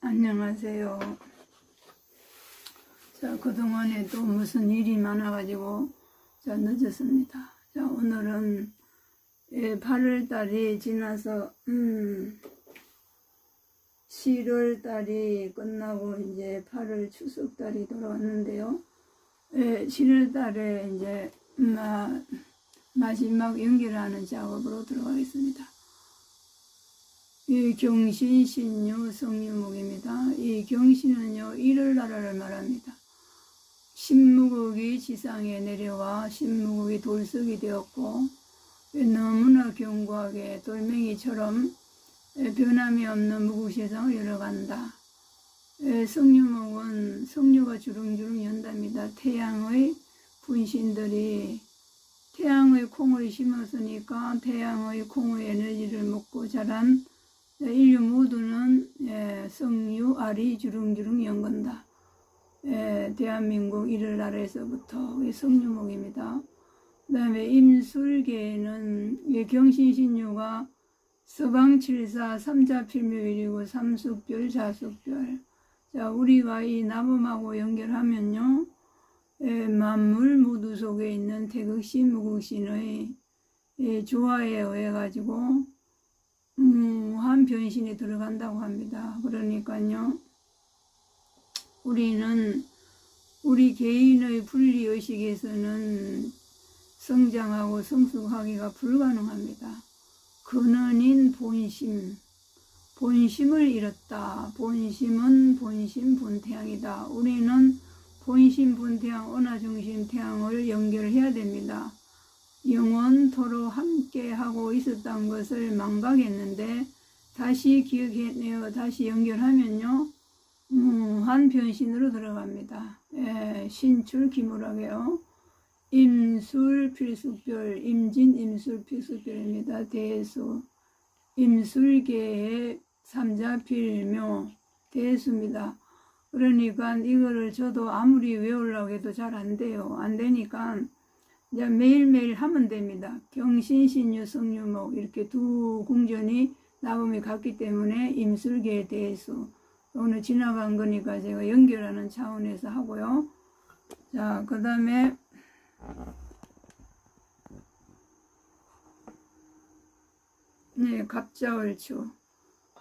안녕하세요. 자, 그동안에 또 무슨 일이 많아가지고 늦었습니다. 자, 오늘은 8월달이 지나서 7월달이 끝나고 이제 8월 추석달이 돌아왔는데요. 7월달에 이제 마지막 연결하는 작업으로 들어가겠습니다. 이 경신신유 성유목입니다. 이 경신은요, 일월나라를 말합니다. 신무국이 지상에 내려와 신무국이 돌석이 되었고, 너무나 견고하게 돌멩이처럼 변함이 없는 무국세상을 열어간다. 성유목은 성유가 주렁주렁 연답니다. 태양의 분신들이 태양의 콩을 심었으니까 태양의 콩의 에너지를 먹고 자란 인류 모두는 성유, 알이 주렁주렁 연건다. 대한민국 일월날에서부터 성유목입니다. 그 다음에 임술계에는 경신신유가 서방칠사 삼자필묘일이고 삼숙별, 자숙별. 자, 우리가 이 나범하고 연결하면요, 만물 모두 속에 있는 태극신, 무극신의 조화에 의해 가지고 무한 변신이 들어간다고 합니다. 그러니까요, 우리는 우리 개인의 분리의식에서는 성장하고 성숙하기가 불가능합니다. 근원인 본심, 본심을 잃었다. 본심은 본심 본태양이다. 우리는 본심 본태양 은하중심 태양을 연결해야 됩니다. 영원토록 함께 하고 있었던 것을 망각했는데 다시 기억해내어 다시 연결하면요, 무한 변신으로 들어갑니다. 신출 기무라게요. 임술 필숙별, 임진 임술 필숙별입니다. 대수, 임술계의 삼자필묘 대수입니다. 그러니까 이거를 저도 아무리 외우려고 해도 잘 안 돼요. 안 되니까 이제 매일매일 하면 됩니다. 경신신유 성유목 이렇게 두 궁전이 나범이 같기 때문에 임술계에 대해서 오늘 지나간 거니까 제가 연결하는 차원에서 하고요. 자, 그 다음에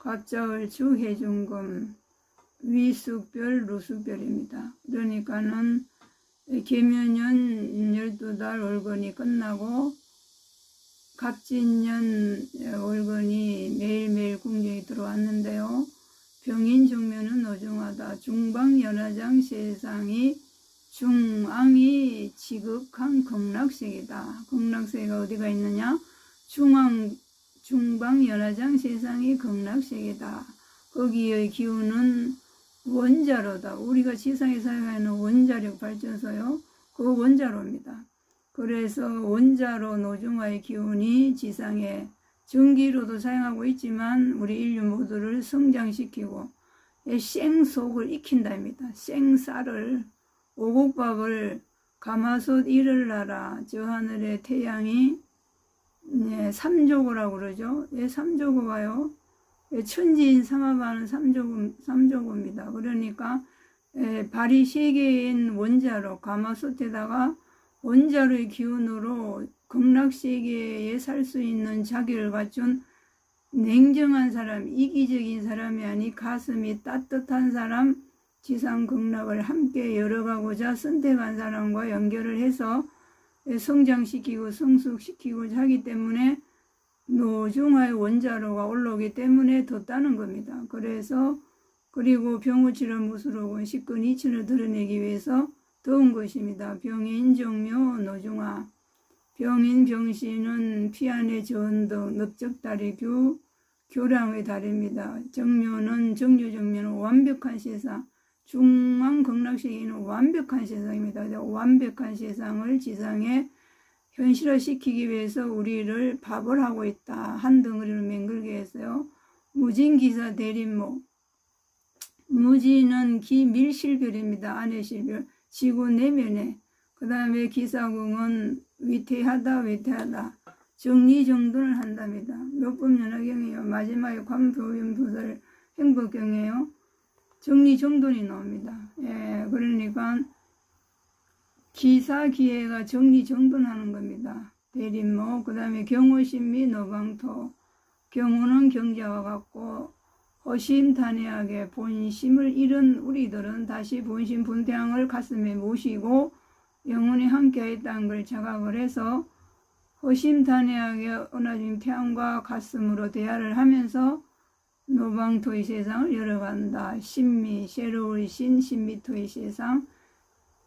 갑자월추 해중금 위숙별 루숙별입니다. 그러니까는 계면년 12달 월건이 끝나고 갑진년 월건이 매일매일 궁정이 들어왔는데요. 병인정면은 노중하다. 중방연화장 세상이 중앙이 지극한 극락색이다. 극락색이 어디가 있느냐? 중방연화장 세상이 극락색이다. 거기의 기운은 원자로다. 우리가 지상에 사용하는 원자력 발전소요, 그 원자로입니다. 그래서 원자로 노중화의 기운이 지상에 전기로도 사용하고 있지만 우리 인류 모두를 성장시키고 생속을 익힌답니다. 생쌀을 오곡밥을 가마솥 일을나라 저 하늘의 태양이 삼조고라고 그러죠. 삼조고가요, 천지인 삼합하는 삼조고입니다. 그러니까 발이 세 개인 원자로 가마솥에다가 원자로의 기운으로 극락세계에 살 수 있는 자기를 갖춘 냉정한 사람, 이기적인 사람이 아니 가슴이 따뜻한 사람, 지상 극락을 함께 열어가고자 선택한 사람과 연결을 해서 성장시키고 성숙시키고 하기 때문에 노중화의 원자로가 올라오기 때문에 뒀다는 겁니다. 그래서 그리고 병우치를 무술하고 식근 이천을 드러내기 위해서 더운 것입니다. 병인 정묘 노중화. 병인 병신은 피안의 전등 넓적다리 교량의 달입니다. 정묘는 정유정묘는 완벽한 세상, 중앙 극락세계는 완벽한 세상입니다. 완벽한 세상을 지상에 현실화시키기 위해서 우리를 밥을 하고 있다. 한 덩어리로 맹글게 했어요. 무진기사 대림목. 무진은 기밀실별입니다. 안해실별. 지구 내면에. 그 다음에 기사궁은 위태하다. 정리정돈을 한답니다. 묘법연화경이에요. 마지막에 관표연부설 행복경이에요. 정리정돈이 나옵니다. 예, 그러니까 기사기해가 정리정돈하는 겁니다. 대림목, 그 다음에 경호신미 노방토. 경호는 경자와 같고 허심탄회하게 본심을 잃은 우리들은 다시 본심 분태양을 가슴에 모시고 영원히 함께하였다는 걸 자각을 해서 허심탄회하게 은하주님 태양과 가슴으로 대화를 하면서 노방토의 세상을 열어간다. 신미, 새로운 신미토의 세상,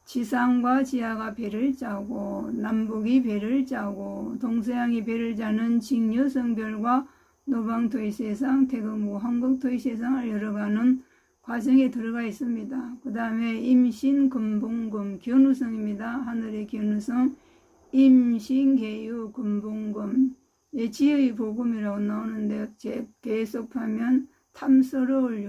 지상과 지하가 배를 짜고 남북이 배를 짜고 동서양이 배를 짜는 직여성별과 노방토의 세상, 태극무, 한국토의 세상을 열어가는 과정에 들어가 있습니다. 그 다음에 임신, 금봉금, 견우성입니다. 하늘의 견우성, 임신, 계유, 금봉금, 지의 복음이라고 나오는데 계속하면 탐스러울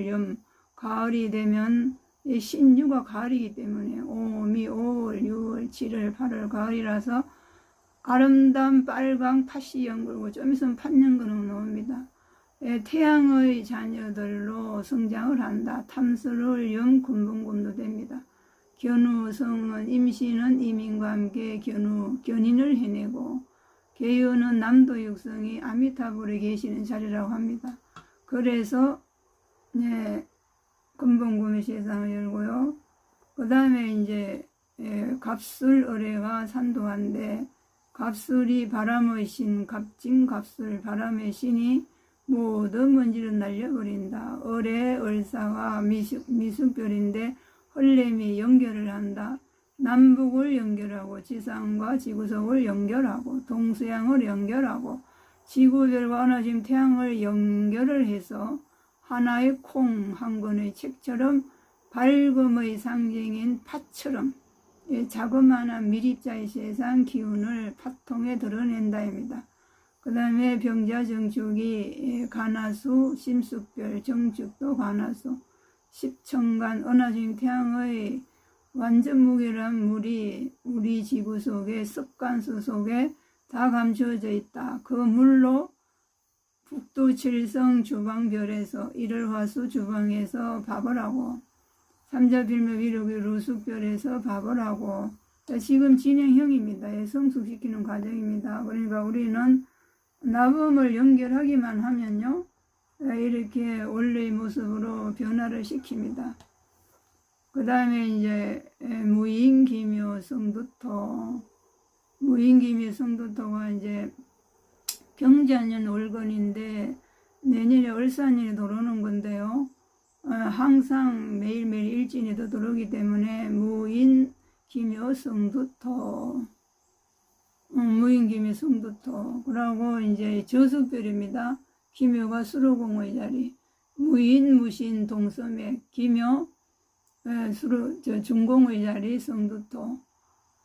염, 가을이 되면 신유가 가을이기 때문에 5미, 5월, 6월, 7월, 8월 가을이라서 아름다운 빨강 팥이 연글고 좀 있으면 팥연근으로 나옵니다. 태양의 자녀들로 성장을 한다. 탐스러울 염, 금봉금도 됩니다. 견우성은 임신은 이민과 함께 견인을 해내고 계유는 남도 육성이 아미타불에 계시는 자리라고 합니다. 그래서 금봉금의 세상을 열고요. 그 다음에 이제 갑술 을해가 산도한데 갑술이 바람의 신, 갑진 갑술 바람의 신이 모든 먼지를 날려버린다. 을의 을사가 미숙별인데 헐렘이 연결을 한다. 남북을 연결하고 지상과 지구석을 연결하고 동서양을 연결하고 지구별과 은하주님 태양을 연결을 해서 하나의 콩 한 권의 책처럼 밝음의 상징인 팥처럼 자그마한 미립자의 세상 기운을 팥통에 드러낸다입니다. 그 다음에 병자 정축이 가나수 심숙별 정축도 가나수 십천간 은하주님 태양의 완전 무게란 물이 우리 지구 속에 습관수 속에 다 감춰져 있다. 그 물로 북두 칠성 주방별에서 일월화수 주방에서 밥을 하고 삼자빌며 위력의 루숙별에서 밥을 하고 지금 진행형입니다. 성숙시키는 과정입니다. 그러니까 우리는 나범을 연결하기만 하면요 이렇게 원래의 모습으로 변화를 시킵니다. 그 다음에 이제 무인기묘 성두토, 무인기묘 성두토가 이제 경자년 월건인데 내년에 을사년이 들어오는 건데요. 항상 매일매일 일진에도 들어오기 때문에 무인기묘 성두토, 무인기묘 성두토. 그러고 이제 저숙별입니다. 기묘가 수로공의 자리, 무인 무신 동서맥, 기묘 중공의 자리 성두토,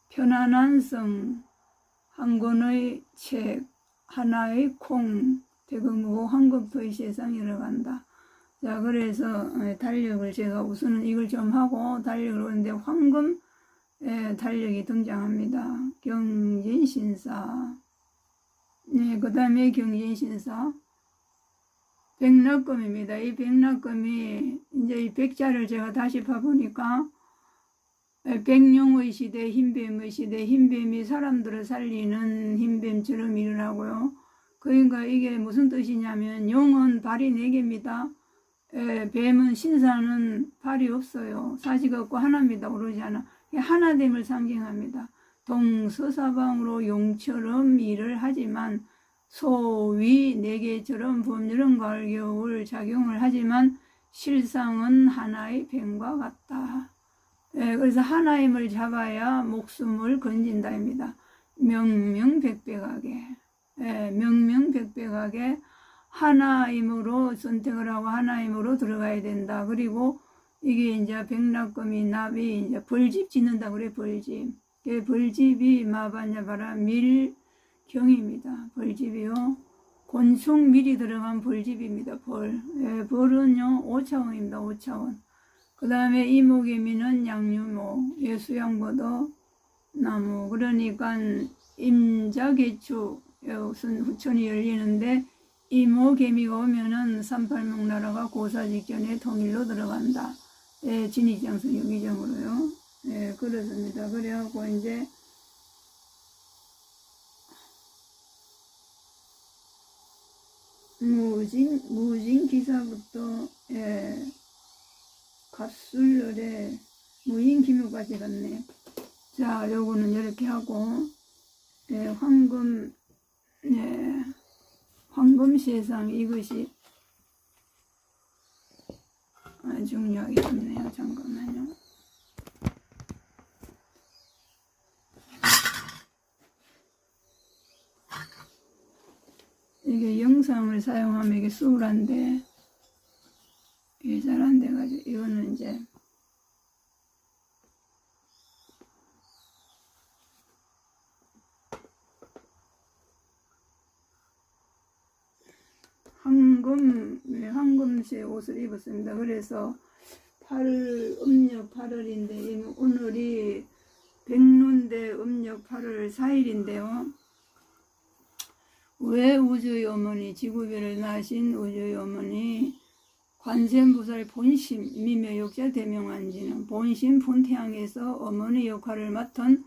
편안한 성, 한 권의 책, 하나의 콩, 태극무, 한국토의 세상 열어간다. 자, 그래서 달력을 제가 우선은 이걸 좀 하고 달력을 하는데 황금 달력이 등장합니다. 경진신사. 네, 그 다음에 경진신사. 백락금입니다. 이 백락금이 이제 이 백자를 제가 다시 봐보니까 백룡의 시대, 흰뱀의 시대, 흰뱀이 사람들을 살리는 흰뱀처럼 일을 하고요. 그러니까 이게 무슨 뜻이냐면 용은 발이 4개입니다. 뱀은 신사는 발이 없어요. 사지가 없고 하나입니다. 오로지 하나. 하나됨을 상징합니다. 동서사방으로 용처럼 일을 하지만 소위 4개처럼 봄, 여름, 가을, 겨울 작용을 하지만 실상은 하나의 뱀과 같다. 그래서 하나임을 잡아야 목숨을 건진다입니다. 명명백백하게, 명명백백하게 하나임으로 선택을 하고 하나임으로 들어가야 된다. 그리고 이게 이제 백락금이 납이 이제 벌집 짓는다 그래. 벌집. 벌집이 마바냐바라 밀경입니다. 벌집이요. 곤충 밀이 들어간 벌집입니다. 벌은요 5차원입니다. 5차원. 그 다음에 이목의미는 양유목, 수양보도 나무. 그러니까 임자개축, 무슨 후천이 열리는데 이모개미가 오면은 38명나라가 고사 직전에 통일로 들어간다. 예, 진입장성 유기적으로요. 예, 그렇습니다. 그래갖고 이제 무진 기사부터, 예, 갑술열에 무인 기묘까지 갔네. 자, 요거는 이렇게 하고, 예, 황금, 예, 황금 세상 이것이 중요하겠네요. 잠깐만요. 이게 영상을 사용하면 이게 수월한데 이게 잘 안 돼가지고 이거는 이제 황금색 옷을 입었습니다. 그래서 8월, 음력 8월인데 오늘이 백론대 음력 8월 4일인데요. 왜 우주의 어머니, 지구별을 낳으신 우주의 어머니 관세음보살 본심, 미묘역자 대명한지는 본심 본태양에서 어머니 역할을 맡은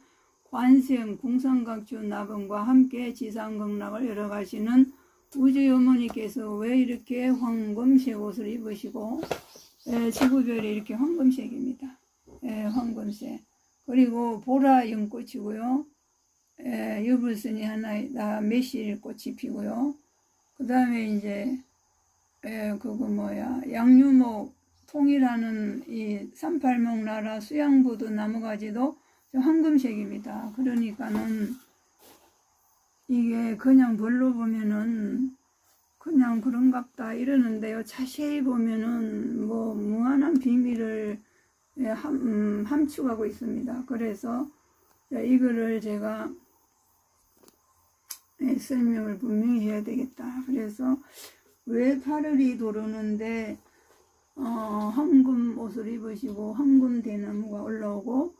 관세음 궁상각주 나번과 함께 지상극락을 열어가시는 우주의 어머니께서 왜 이렇게 황금색 옷을 입으시고, 지구별이 이렇게 황금색입니다. 황금색. 그리고 보라 연꽃이고요. 유불선이 하나, 매실꽃이 피고요. 그 다음에 이제, 양유목, 통이라는 이 38목 나라 수양부두 나무가지도 황금색입니다. 그러니까는, 이게 그냥 별로 보면은 그냥 그런갑다 이러는데요. 자세히 보면은 뭐 무한한 비밀을 함축하고 있습니다. 그래서 이거를 제가 설명을 분명히 해야 되겠다. 그래서 왜 8월이 도르는데 황금 옷을 입으시고 황금 대나무가 올라오고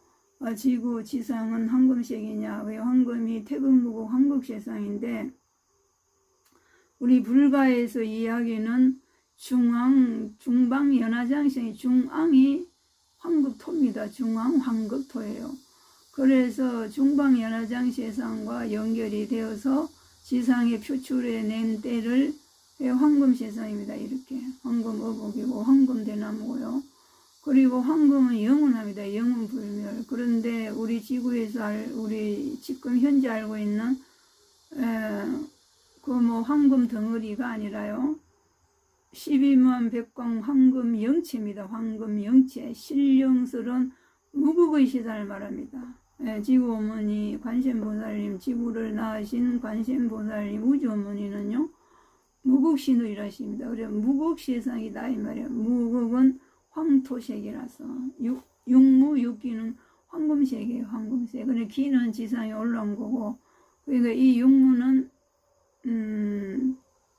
지구 지상은 황금색이냐? 왜 황금이 태극무국 황극세상인데 우리 불가에서 이야기는 중방 연화장생이 중앙이 황극토입니다. 중앙 황극토예요. 그래서 중방 연화장세상과 연결이 되어서 지상에 표출해낸 때를 황금세상입니다. 이렇게 황금 어복이고 황금 대나무고요. 그리고 황금은 영원합니다. 영원불멸. 그런데 우리 지구에서 우리 지금 현재 알고 있는 황금 덩어리가 아니라요. 12만 백광 황금 영체입니다. 황금 영체. 신령스러운 무국의 시사를 말합니다. 지구 어머니 관세음보살님, 지구를 낳으신 관세음보살님 우주 어머니는요. 무국신의라십니다. 그래 무국세상이다 이 말이에요. 무국은 황토색이라서 육무 육기는 황금색이에요. 황금색. 그래 기는 지상에 올라온 거고 그러니까 이 육무는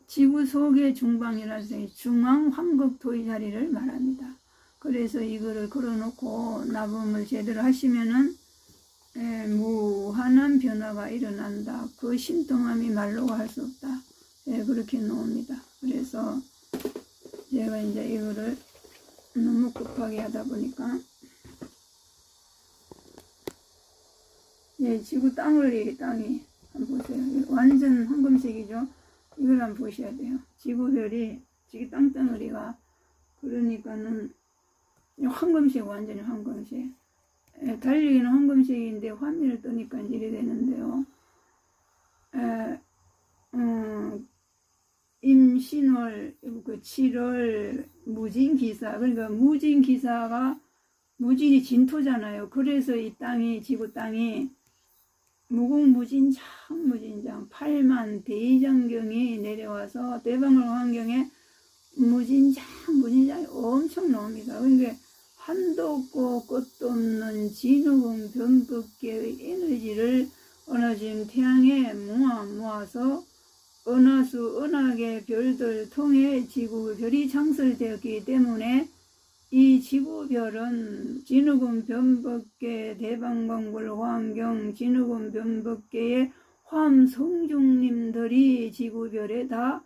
지구 속의 중방이라서 중앙 황극토의 자리를 말합니다. 그래서 이거를 걸어놓고 나범을 제대로 하시면은 무한한 변화가 일어난다. 그 신통함이 말로가 할 수 없다. 그렇게 놓습니다. 그래서 제가 이제 이거를 너무 급하게 하다 보니까 지구 땅이 한번 보세요. 완전 황금색이죠. 이걸 한번 보셔야 돼요. 지구별이 지구 땅덩어리가 그러니까는 황금색, 완전히 황금색. 달리기는 황금색인데 화면을 뜨니까 이래 되는데요. 임신월, 7월 무진기사, 그러니까 무진기사가 무진이 진토잖아요. 그래서 이 땅이, 지구 땅이 무궁무진장, 무진장 8만 대장경이 내려와서 대방을 환경에 무진장이 엄청 나옵니다. 그러니까 한도 없고 끝도 없는 진우공 변법계의 에너지를 어느 지금 태양에 모아서 은하수, 은하계 별들 통해 지구별이 창설되었기 때문에 이 지구별은 진우군 변법계 대방광불 환경 진우군 변법계의 화엄성중님들이 지구별에 다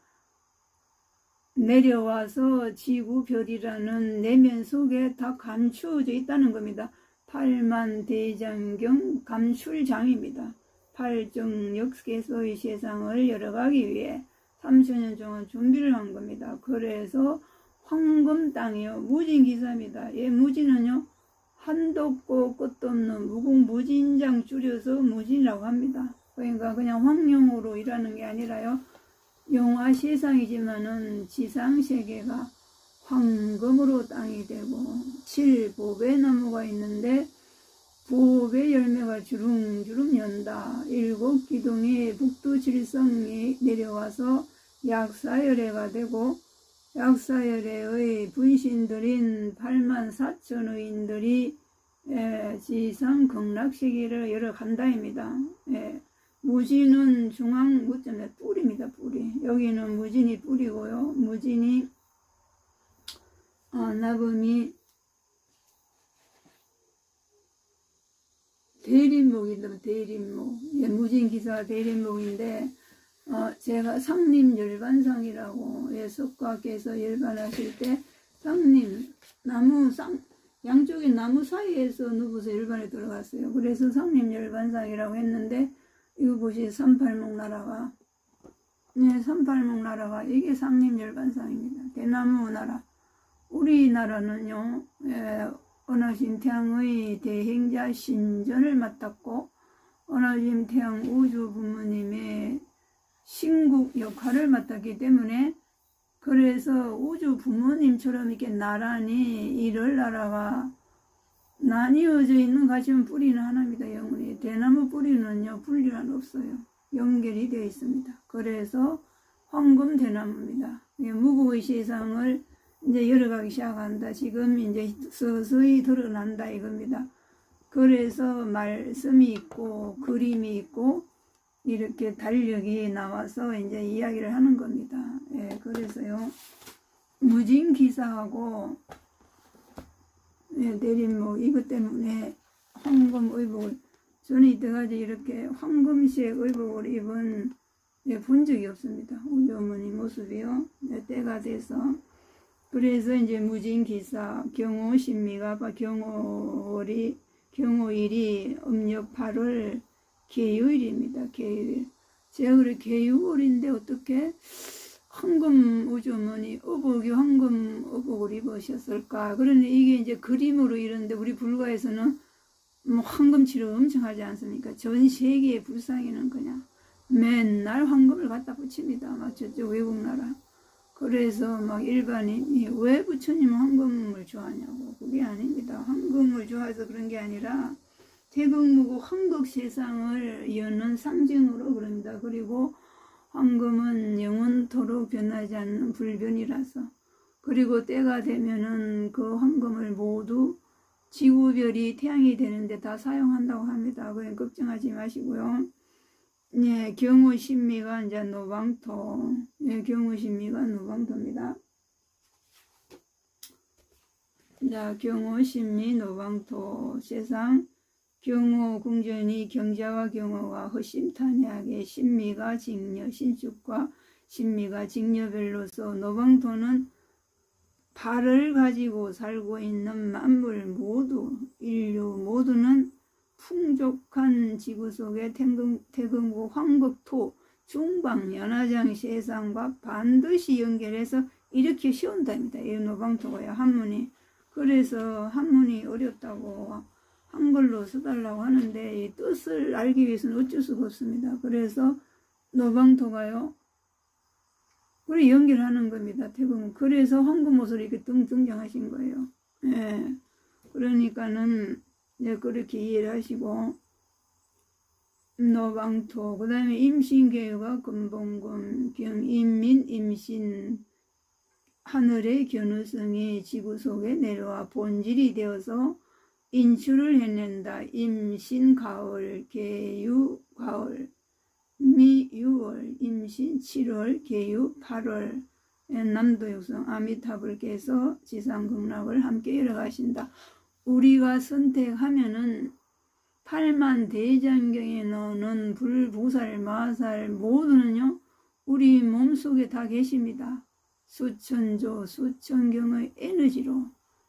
내려와서 지구별이라는 내면 속에 다 감추어져 있다는 겁니다. 팔만대장경 감출장입니다. 팔정역계서의 세상을 열어가기 위해 3000년 동안 준비를 한 겁니다. 그래서 황금 땅이요. 무진기사입니다. 예, 무진은요. 한도 없고 끝도 없는 무궁무진장 줄여서 무진이라고 합니다. 그러니까 그냥 황룡으로 일하는 게 아니라요. 영화 세상이지만은 지상세계가 황금으로 땅이 되고 7보배 나무가 있는데 보배 열매가 주름주름 연다. 7기둥이 북두칠성이 내려와서 약사열애가 되고 약사열애의 분신들인 84,000의인들이 지상 극락세계를 열어간다입니다. 무진은 중앙 무점의 뿔입니다. 뿔이. 여기는 무진이 뿔이고요. 무진이 나금이 대림목입니다. 대림목. 예, 무진기사가 대림목인데 제가 상림열반상이라고 예, 석가께서 열반하실 때 상림 양쪽에 나무 사이에서 누워서 열반에 들어갔어요. 그래서 상림열반상이라고 했는데 이거 보시 38목나라가 네, 38목나라가 이게 상림열반상입니다. 대나무 나라. 우리나라는요 은하심태양의 대행자 신전을 맡았고 은하심태양 우주부모님의 신국 역할을 맡았기 때문에 그래서 우주부모님처럼 이렇게 나란히 이럴 나라가 나뉘어져 있는 가지만 뿌리는 하나입니다. 영원히. 대나무 뿌리는요 분리는 없어요. 연결이 되어 있습니다. 그래서 황금 대나무입니다. 무구의 세상을 이제 열어가기 시작한다. 지금 이제 서서히 드러난다 이겁니다. 그래서 말씀이 있고 그림이 있고 이렇게 달력이 나와서 이제 이야기를 하는 겁니다. 예, 그래서요 무진기사하고 내림목 이것 때문에 황금 의복을 저는 이때까지 이렇게 황금색 의복을 입은 본 적이 없습니다. 우리 어머니 모습이요. 때가 돼서 그래서 이제 무진기사 경호신미가 경호일이 음력 8월 계유일입니다. 계유일. 제가 그래 계유월인데 어떻게 황금 우주머니 의복이 황금 의복을 입으셨을까? 그런데 이게 이제 그림으로 이런데 우리 불가에서는 뭐 황금칠을 엄청 하지 않습니까? 전 세계의 불상에는 그냥 맨날 황금을 갖다 붙입니다. 막 저쪽 외국 나라. 그래서 막 일반인이 왜 부처님은 황금을 좋아하냐고. 그게 아닙니다. 황금을 좋아해서 그런 게 아니라 태극무고 황극 세상을 여는 상징으로 그럽니다. 그리고 황금은 영원토록 변하지 않는 불변이라서 그리고 때가 되면은 그 황금을 모두 지구별이 태양이 되는데 다 사용한다고 합니다. 그냥 걱정하지 마시고요. 예, 경우신미가 이제 노방토. 예, 경우신미가 노방토입니다. 자, 경우신미 노방토 세상. 경호 궁전이 경자와 경호가 허심탄회하게 신미가 직녀, 신축과 신미가 직녀별로서 노방토는 발을 가지고 살고 있는 만물 모두, 인류 모두는 풍족한 지구 속의 태극무 황극토 중방 연화장 세상과 반드시 연결해서 이렇게 씌운답니다. 이 노방토가요. 한문이. 그래서 한문이 어렵다고 한글로 써달라고 하는데 이 뜻을 알기 위해서는 어쩔 수가 없습니다. 그래서 노방토가요. 우리 연결하는 겁니다. 태극무. 그래서 황금옷을 이렇게 등장하신 거예요. 예. 그러니까는 네, 그렇게 이해를 하시고 노방토 그 다음에 임신계유가 금봉금 경인민 임신 하늘의 견우성이 지구 속에 내려와 본질이 되어서 인출을 해낸다. 임신 가을 계유 가을 미 6월 임신 7월 계유 8월 남도육성 아미타불께서 지상극락을 함께 열어가신다. 우리가 선택하면은 8만 대장경에 나오는 불, 부살, 마살 모두는요 우리 몸속에 다 계십니다. 수천조 수천경의 에너지로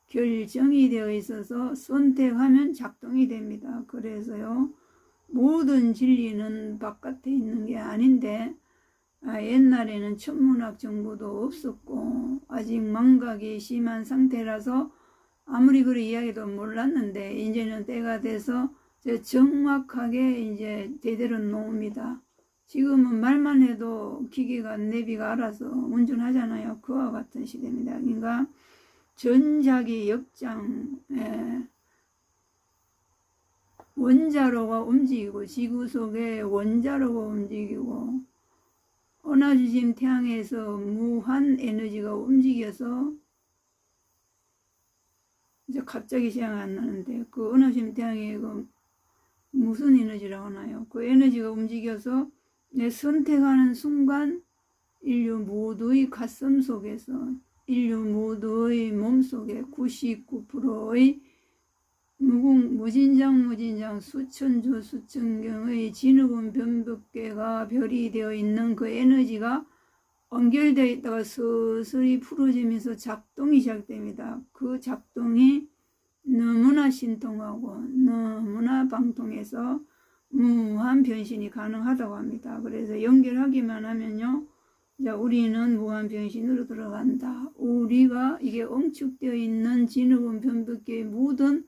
결정이 되어 있어서 선택하면 작동이 됩니다. 그래서요, 모든 진리는 바깥에 있는 게 아닌데, 옛날에는 천문학 정보도 없었고 아직 망각이 심한 상태라서 아무리 그리 이야기도 몰랐는데, 이제는 때가 돼서 정확하게 이제 대대로 놓습니다. 지금은 말만 해도 기계가 내비가 알아서 운전하잖아요. 그와 같은 시대입니다. 그러니까 전자기 역장, 원자로가 움직이고 지구 속에 원자로가 움직이고 은하수심 태양에서 무한 에너지가 움직여서, 이제 갑자기 생각이 안 나는데, 그 은하수심 태양에 그 무슨 에너지라고 하나요? 그 에너지가 움직여서 내 선택하는 순간 인류 모두의 가슴 속에서, 인류 모두의 몸속에 99%의 무진장 수천조 수천경의 진흙은 변벽계가 별이 되어 있는 그 에너지가 연결되어 있다가 서서히 풀어지면서 작동이 시작됩니다. 그 작동이 너무나 신통하고 너무나 방통해서 무한 변신이 가능하다고 합니다. 그래서 연결하기만 하면요, 우리는 무한 변신으로 들어간다. 우리가 이게 엉축되어 있는 진흙은 변벽계의 모든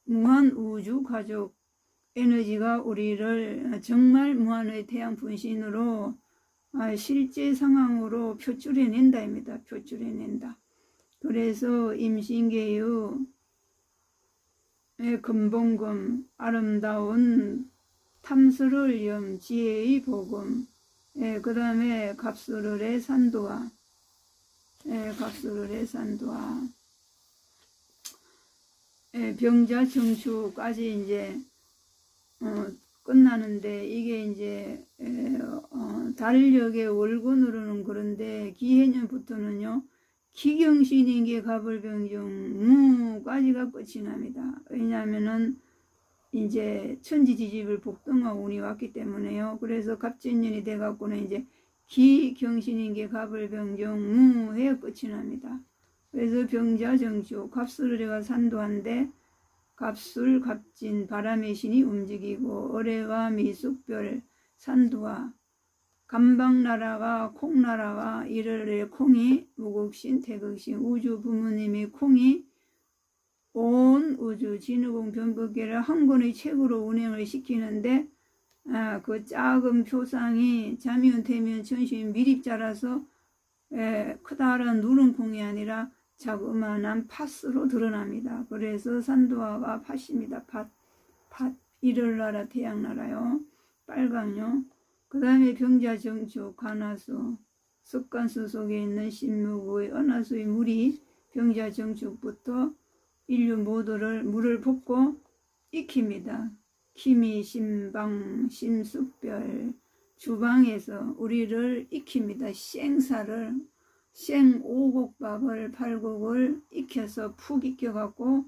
무한 우주 가족 에너지가 우리를 정말 무한의 태양 분신으로 실제 상황으로 표출해낸다입니다. 표출해낸다. 그래서 임신계유, 금봉금, 아름다운 탐스러울 염, 지혜의 복음, 그 다음에 갑수를의 산도화, 갑수를의 산도화, 병자 정축까지 이제 끝나는데, 이게 이제 달력의 월군으로는 그런데 기해년부터는요, 기경신인계 갑을병중 무까지가 끝이 납니다. 왜냐하면은 이제 천지지집을 복동하고 운이 왔기 때문에요. 그래서 갑진년이 돼갖고는 이제 기경신인계 갑을병중 무에 끝이 납니다. 그래서 병자정축, 갑술의가 산도한데, 갑술, 갑진, 바람의 신이 움직이고 어뢰와 미숙별, 산도와 감방나라가 콩나라가 이르르 콩이 무국신, 태극신, 우주 부모님의 콩이 온 우주 진우공 변법계를 한 권의 책으로 운행을 시키는데, 그 작은 표상이 자미운 태미운 천시인 미립자라서 크다란 누른 콩이 아니라 자그마한 팥으로 드러납니다. 그래서 산도화가 팥입니다. 팥, 이를나라 태양나라요, 빨강요. 그 다음에 병자정축, 관화수, 습관수 속에 있는 신무구의 은하수의 물이 병자정축부터 인류 모두를 물을 붓고 익힙니다. 기미, 신방, 신숙별, 주방에서 우리를 익힙니다. 생사를, 생오곡밥을, 팔곡을 익혀서 푹 익혀갖고,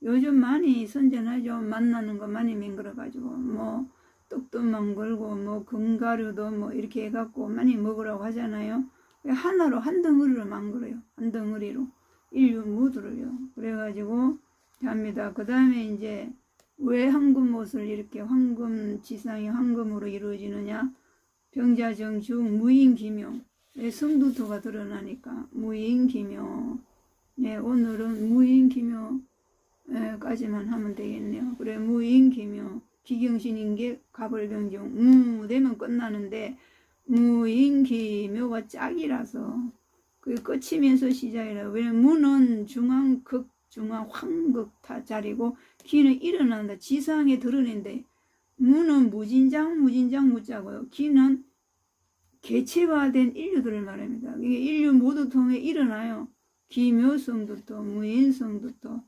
요즘 많이 선전하죠. 만나는 거 많이 맹글어가지고, 뭐, 떡도 망글고, 뭐, 금가루도 뭐, 이렇게 해갖고 많이 먹으라고 하잖아요. 하나로, 한 덩어리로 망글어요. 한 덩어리로. 인류 모두를요. 그래가지고, 합니다. 그 다음에 이제, 왜 황금옷을 이렇게 황금 지상이 황금으로 이루어지느냐? 병자정축 무인기묘, 성두토가 드러나니까 무인기묘. 오늘은 무인기묘까지만 하면 되겠네요. 그래, 무인기묘, 기경신인계 갑을병중 되면 끝나는데, 무인기묘가 짝이라서 그게 끝이면서 시작이라. 왜냐면 무는 중앙극, 중앙 황극 자리고, 기는 일어난다, 지상에 드러낸다. 무는 무진장 무자고요. 기는 개체화된 인류들을 말합니다. 이게 인류 모두 통해 일어나요. 기묘성부터 무인성부터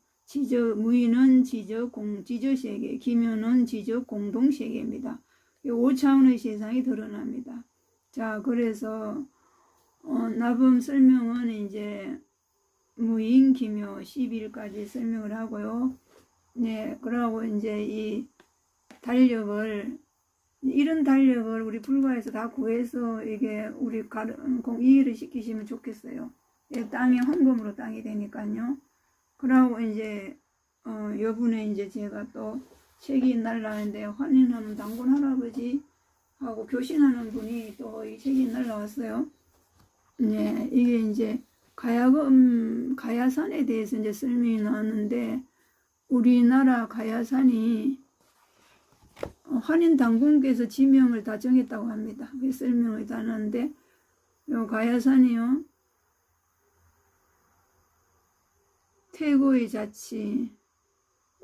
무인은 지저세계, 기묘는 지저공동세계입니다. 5차원의 세상이 드러납니다. 자, 그래서 나름 설명은 이제 무인기묘 12일까지 설명을 하고요. 그러고 이제 이 달력을, 이런 달력을 우리 불가에서 다 구해서 이게 우리 이해를 시키시면 좋겠어요. 땅이 황금으로 땅이 되니까요. 그러고 이제 요번에 이제 제가 또 책이 날라왔는데 환인하는 단군 할아버지 하고 교신하는 분이 또 이 책이 날라왔어요. 네, 이게 이제 가야산에 대해서 이제 설명이 나왔는데, 우리나라 가야산이 환인 당군께서 지명을 다 정했다고 합니다. 그 설명을 다 하는데, 요 가야산이요, 태고의 자치,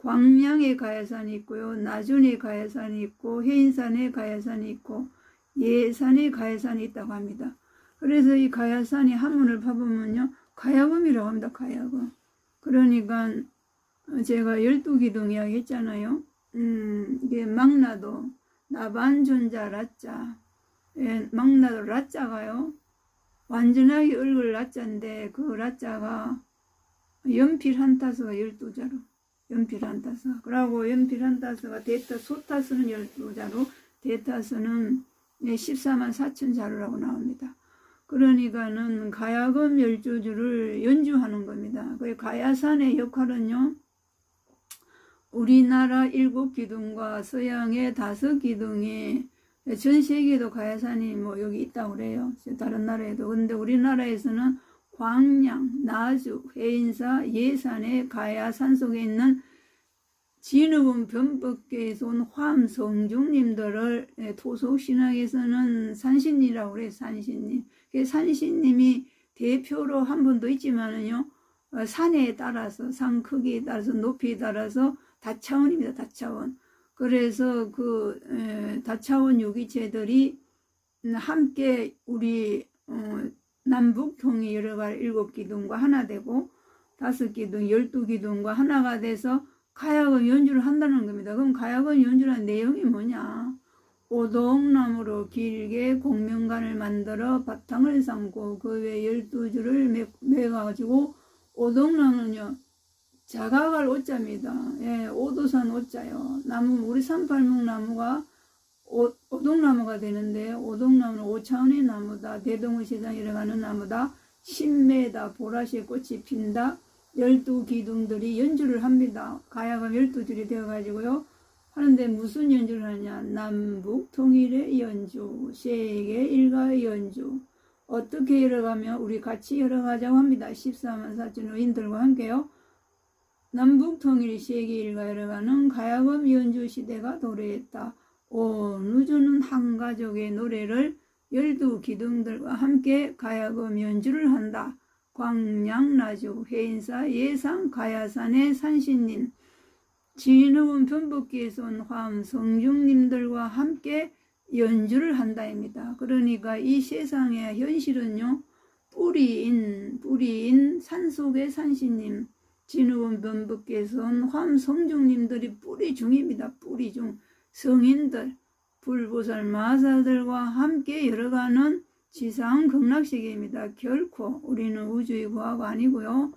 광양의 가야산이 있고요, 나준의 가야산이 있고, 해인산의 가야산이 있고, 예산의 가야산이 있다고 합니다. 그래서 이 가야산이 한문을 파보면요, 가야금이라고 합니다. 가야금. 그러니까 제가 12기둥 이야기 했잖아요. 이게 망나도, 나반존자 라자, 망나도 라자가요, 완전하게 얼굴 라자인데, 그 라자가 연필 한 타스가 12자로, 연필 한 타스. 그러고 연필 한 타스가 소타스는 12자로, 대타스는 14만 4천 자루라고 나옵니다. 그러니까는 가야금 12주를 연주하는 겁니다. 그 가야산의 역할은요, 우리나라 7기둥과 서양의 5기둥이, 전 세계에도 가야산이 뭐 여기 있다고 그래요. 다른 나라에도. 근데 우리나라에서는 광양, 나주, 해인사, 예산의 가야산 속에 있는 진읍은 변법계에서 온 화엄성중님들을 토속신학에서는 산신이라고 그래요. 산신님. 산신님이 대표로 한 분도 있지만은요, 산에 따라서, 산 크기에 따라서, 높이에 따라서 다차원입니다. 다차원. 그래서 그 다차원 유기체들이 함께 우리 남북통이 여러 가지 7기둥과 하나 되고 5기둥, 12기둥과 하나가 돼서 가야금 연주를 한다는 겁니다. 그럼 가야금 연주라는 내용이 뭐냐? 오동나무로 길게 공명관을 만들어 바탕을 삼고 그 외 12줄을 매가지고, 오동나무는요, 자각을 오자입니다. 예, 오도산 오자요. 나무, 우리 386나무가 오동나무가 되는데, 오동나무는 5차원의 나무다. 대동의 세상에 들어가는 나무다. 신매다. 보라시에 꽃이 핀다. 12기둥들이 연주를 합니다. 가야금 12줄이 되어가지고요. 하는데 무슨 연주를 하냐? 남북 통일의 연주, 세계 일가의 연주. 어떻게 열어가면 우리 같이 열어가자고 합니다. 14만 4천 노인들과 함께요. 남북 통일 세계 일가 열어가는 가야금 연주 시대가 도래했다. 온 우주는 한 가족의 노래를 12기둥들과 함께 가야금 연주를 한다. 광양, 나주, 해인사, 예산, 가야산의 산신님, 진읍은 변법기에서 온 화엄 성중님들과 함께 연주를 한다입니다. 그러니까 이 세상의 현실은요, 뿌리인 산속의 산신님, 진읍은 변법기에서 온 화엄 성중님들이 뿌리 중입니다. 뿌리 중. 성인들, 불보살 마사들과 함께 열어가는 지상 극락세계입니다. 결코 우리는 우주의 과가 아니고요.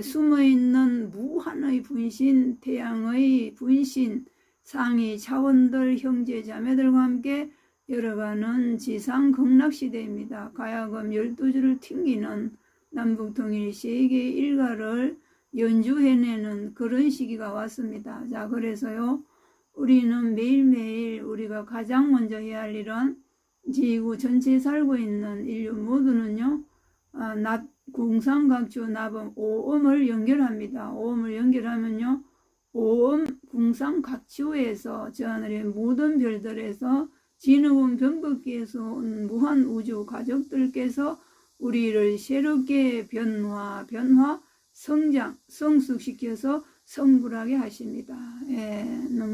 숨어있는 무한의 분신, 태양의 분신, 상위 차원들, 형제 자매들과 함께 열어가는 지상 극락시대입니다. 가야금 12줄을 튕기는 남북통일 세계 일가를 연주해내는 그런 시기가 왔습니다. 자, 그래서요, 우리는 매일매일 우리가 가장 먼저 해야 할 일은 지구 전체에 살고 있는 인류 모두는요, 궁상각주 나범 오음을 연결합니다. 오음을 연결하면요, 오음 궁상각주에서 저 하늘의 모든 별들에서 진흥은 변법기에서 온 무한 우주 가족들께서 우리를 새롭게 변화, 성장, 성숙시켜서 성불하게 하십니다. 너무